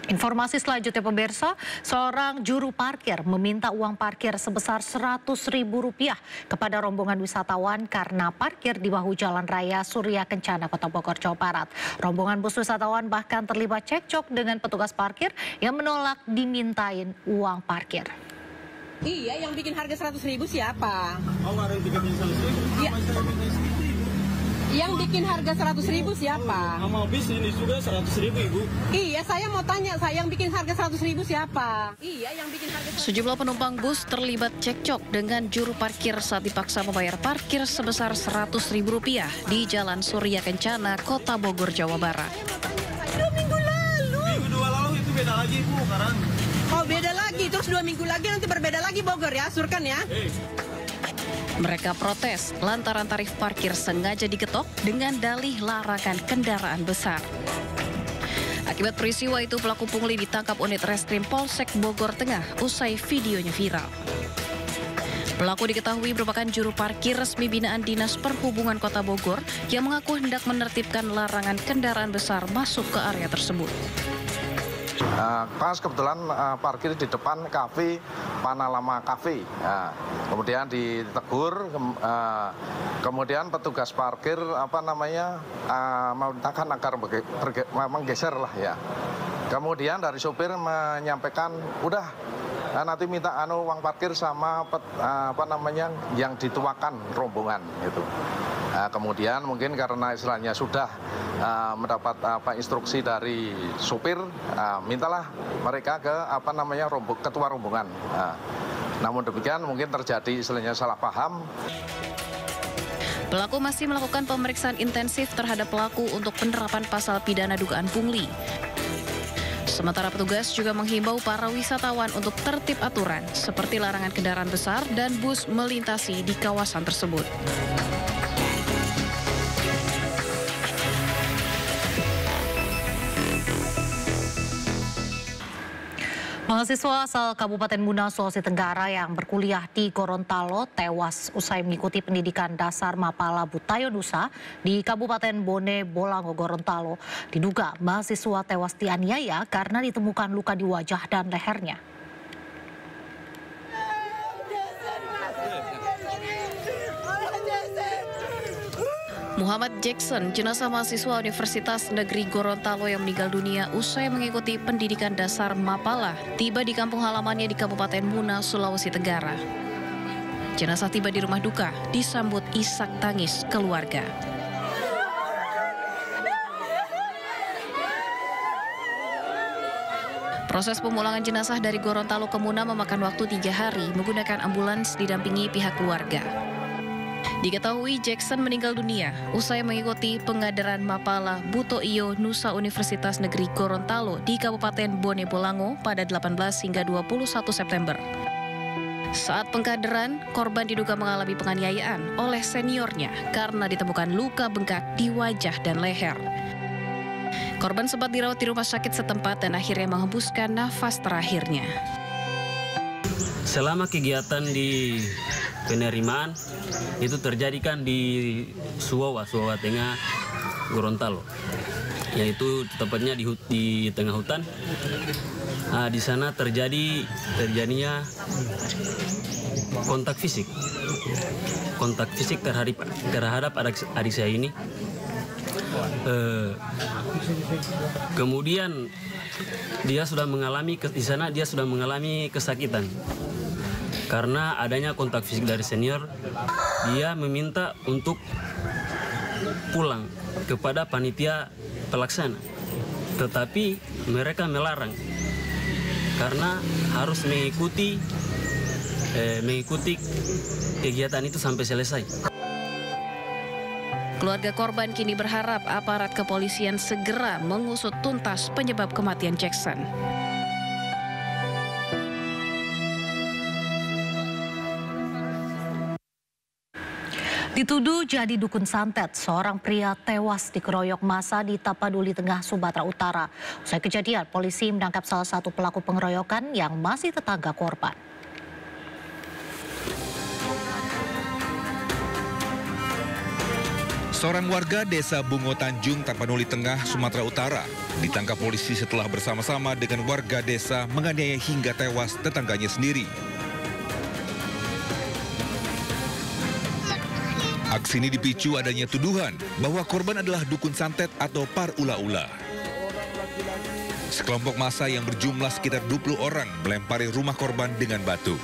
Informasi selanjutnya pemirsa, seorang juru parkir meminta uang parkir sebesar Rp100.000 kepada rombongan wisatawan karena parkir di bahu Jalan Raya Surya Kencana, Kota Bogor, Jawa Barat. Rombongan bus wisatawan bahkan terlibat cekcok dengan petugas parkir yang menolak dimintain uang parkir. Iya, yang bikin harga 100.000 siapa? Oh, nggak ada yang bikin 100.000? Ya. Yang bikin harga 100.000 siapa? Sama bis ini juga 100.000, Ibu. Iya, saya mau tanya, yang bikin harga 100.000 siapa? Iya, yang bikin harga 100.000. Sejumlah penumpang bus terlibat cekcok dengan juru parkir saat dipaksa membayar parkir sebesar Rp100.000 di Jalan Surya Kencana, Kota Bogor, Jawa Barat. 2 minggu lalu. Minggu 2 lalu itu beda lagi, Bu, sekarang. Oh, beda lagi. Terus 2 minggu lagi nanti berbeda lagi Bogor ya, Surkan ya? Mereka protes lantaran tarif parkir sengaja diketok dengan dalih larangan kendaraan besar. Akibat peristiwa itu, pelaku pungli ditangkap unit reskrim Polsek Bogor Tengah usai videonya viral. Pelaku diketahui merupakan juru parkir resmi binaan Dinas Perhubungan Kota Bogor yang mengaku hendak menertibkan larangan kendaraan besar masuk ke area tersebut. Pas kebetulan parkir di depan kafe Panalama Cafe. Kemudian ditegur, kemudian petugas parkir memintakan agar menggeser lah ya. Kemudian dari sopir menyampaikan udah nanti minta uang parkir sama yang dituakan rombongan gitu. Kemudian mungkin karena istilahnya sudah mendapat instruksi dari supir, mintalah mereka ke ketua rombongan. Namun demikian mungkin terjadi istilahnya salah paham. Pelaku masih melakukan pemeriksaan intensif terhadap pelaku untuk penerapan pasal pidana dugaan pungli. Sementara petugas juga menghimbau para wisatawan untuk tertib aturan seperti larangan kendaraan besar dan bus melintasi di kawasan tersebut. Mahasiswa asal Kabupaten Muna, Sulawesi Tenggara yang berkuliah di Gorontalo tewas usai mengikuti pendidikan dasar Mapala Butayo Nusa di Kabupaten Bone Bolango, Gorontalo. Diduga mahasiswa tewas dianiaya karena ditemukan luka di wajah dan lehernya. Muhammad Jackson, jenazah mahasiswa Universitas Negeri Gorontalo yang meninggal dunia usai mengikuti pendidikan dasar Mapala, tiba di kampung halamannya di Kabupaten Muna, Sulawesi Tenggara. Jenazah tiba di rumah duka, disambut isak tangis keluarga. Proses pemulangan jenazah dari Gorontalo ke Muna memakan waktu 3 hari menggunakan ambulans didampingi pihak keluarga. Diketahui Jackson meninggal dunia usai mengikuti pengadaran Mapala Butayo Nusa Universitas Negeri Gorontalo di Kabupaten Bone Bolango pada 18 hingga 21 September. Saat pengkaderan, korban diduga mengalami penganiayaan oleh seniornya karena ditemukan luka bengkak di wajah dan leher. Korban sempat dirawat di rumah sakit setempat dan akhirnya menghembuskan nafas terakhirnya. Selama kegiatan di penerimaan itu terjadi kan di Suwawa Tengah Gorontalo, yaitu tepatnya di tengah hutan. Di sana terjadinya kontak fisik terhadap adik saya ini. Kemudian di sana dia sudah mengalami kesakitan. Karena adanya kontak fisik dari senior, dia meminta untuk pulang kepada panitia pelaksana. Tetapi mereka melarang karena harus mengikuti kegiatan itu sampai selesai. Keluarga korban kini berharap aparat kepolisian segera mengusut tuntas penyebab kematian Jackson. Dituduh jadi dukun santet, seorang pria tewas dikeroyok massa di Tapaduli Tengah, Sumatera Utara. Usai kejadian, polisi menangkap salah satu pelaku pengeroyokan yang masih tetangga korban. Seorang warga desa Bungo Tanjung, Tapanuli Tengah, Sumatera Utara ditangkap polisi setelah bersama-sama dengan warga desa menganiaya hingga tewas tetangganya sendiri. Aksi ini dipicu adanya tuduhan bahwa korban adalah dukun santet atau par ula-ula. Sekelompok massa yang berjumlah sekitar 20 orang melempari rumah korban dengan batu.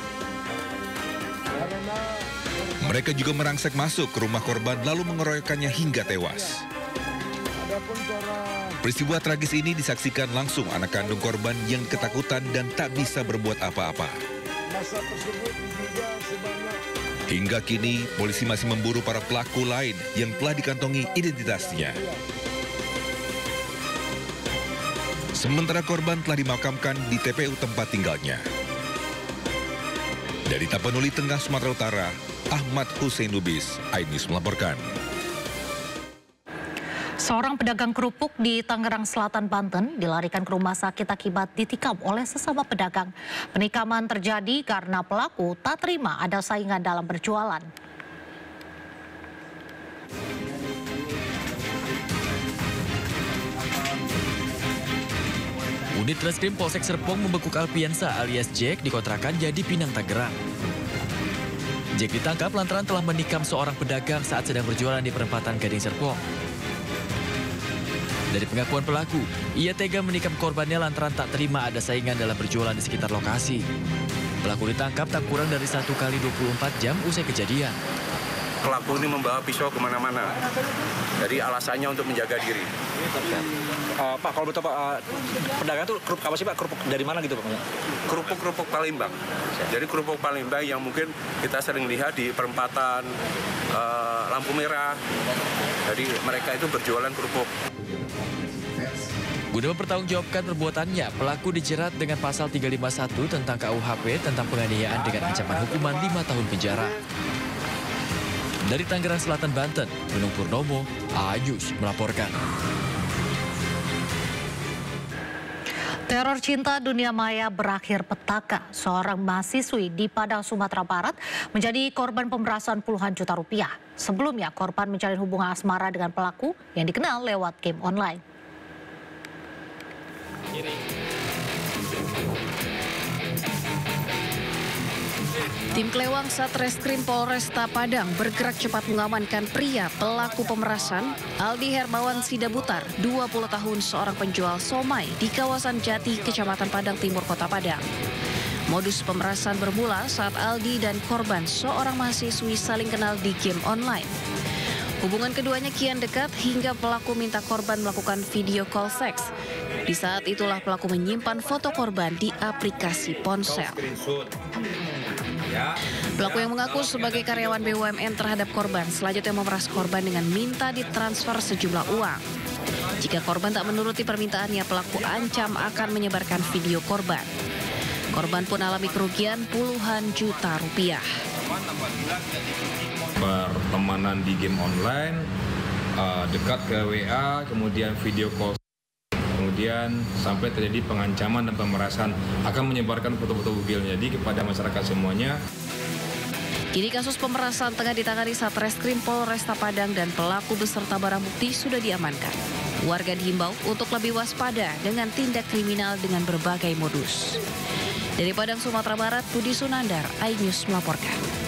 Mereka juga merangsek masuk ke rumah korban lalu mengeroyokannya hingga tewas. Peristiwa tragis ini disaksikan langsung anak kandung korban yang ketakutan dan tak bisa berbuat apa-apa. Hingga kini, polisi masih memburu para pelaku lain yang telah dikantongi identitasnya. Sementara korban telah dimakamkan di TPU tempat tinggalnya. Dari Tapanuli Tengah, Sumatera Utara, Ahmad Hussein Lubis, iNews melaporkan. Seorang pedagang kerupuk di Tangerang Selatan, Banten dilarikan ke rumah sakit akibat ditikam oleh sesama pedagang. Penikaman terjadi karena pelaku tak terima ada saingan dalam berjualan. Unit Reskrim Polsek Serpong membekuk Alpiansa alias Jack di kontrakan Jadi Pinang, Tangerang. Jack ditangkap lantaran telah menikam seorang pedagang saat sedang berjualan di perempatan Gading Serpong. Dari pengakuan pelaku, ia tega menikam korbannya lantaran tak terima ada saingan dalam berjualan di sekitar lokasi. Pelaku ditangkap tak kurang dari 1 kali 24 jam usai kejadian. Pelaku ini membawa pisau kemana-mana. Jadi alasannya untuk menjaga diri. Pak, kalau betul Pak, pedagang itu kerupuk apa sih Pak? Kerupuk dari mana gitu Pak? Kerupuk Palembang. Jadi kerupuk Palembang yang mungkin kita sering lihat di perempatan lampu merah. Jadi mereka itu berjualan kerupuk. Guna mempertanggungjawabkan perbuatannya, pelaku dijerat dengan pasal 351 tentang KUHP tentang penganiayaan dengan ancaman hukuman 5 tahun penjara. Dari Tangerang Selatan, Banten, Nunung Purnomo, iNews melaporkan. Teror cinta dunia maya berakhir petaka. Seorang mahasiswi di Padang, Sumatera Barat menjadi korban pemerasan puluhan juta rupiah. Sebelumnya, korban menjalin hubungan asmara dengan pelaku yang dikenal lewat game online. Tim Klewang Satreskrim Polresta Padang bergerak cepat mengamankan pria pelaku pemerasan Aldi Hermawan Sidabutar, 20 tahun, seorang penjual somai di kawasan Jati, Kecamatan Padang Timur, Kota Padang. Modus pemerasan bermula saat Aldi dan korban, seorang mahasiswi, saling kenal di game online. Hubungan keduanya kian dekat hingga pelaku minta korban melakukan video call seks. Di saat itulah pelaku menyimpan foto korban di aplikasi ponsel. Pelaku yang mengaku sebagai karyawan BUMN terhadap korban selanjutnya memeras korban dengan minta ditransfer sejumlah uang. Jika korban tak menuruti permintaannya, pelaku ancam akan menyebarkan video korban. Korban pun alami kerugian puluhan juta rupiah. Pertemanan di game online, dekat ke WA, kemudian video call, kemudian sampai terjadi pengancaman dan pemerasan, akan menyebarkan foto-foto bugilnya kepada masyarakat semuanya. Kini kasus pemerasan tengah ditangani Satreskrim Polresta Padang dan pelaku beserta barang bukti sudah diamankan. Warga dihimbau untuk lebih waspada dengan tindak kriminal dengan berbagai modus. Dari Padang, Sumatera Barat, Budi Sunandar, iNews melaporkan.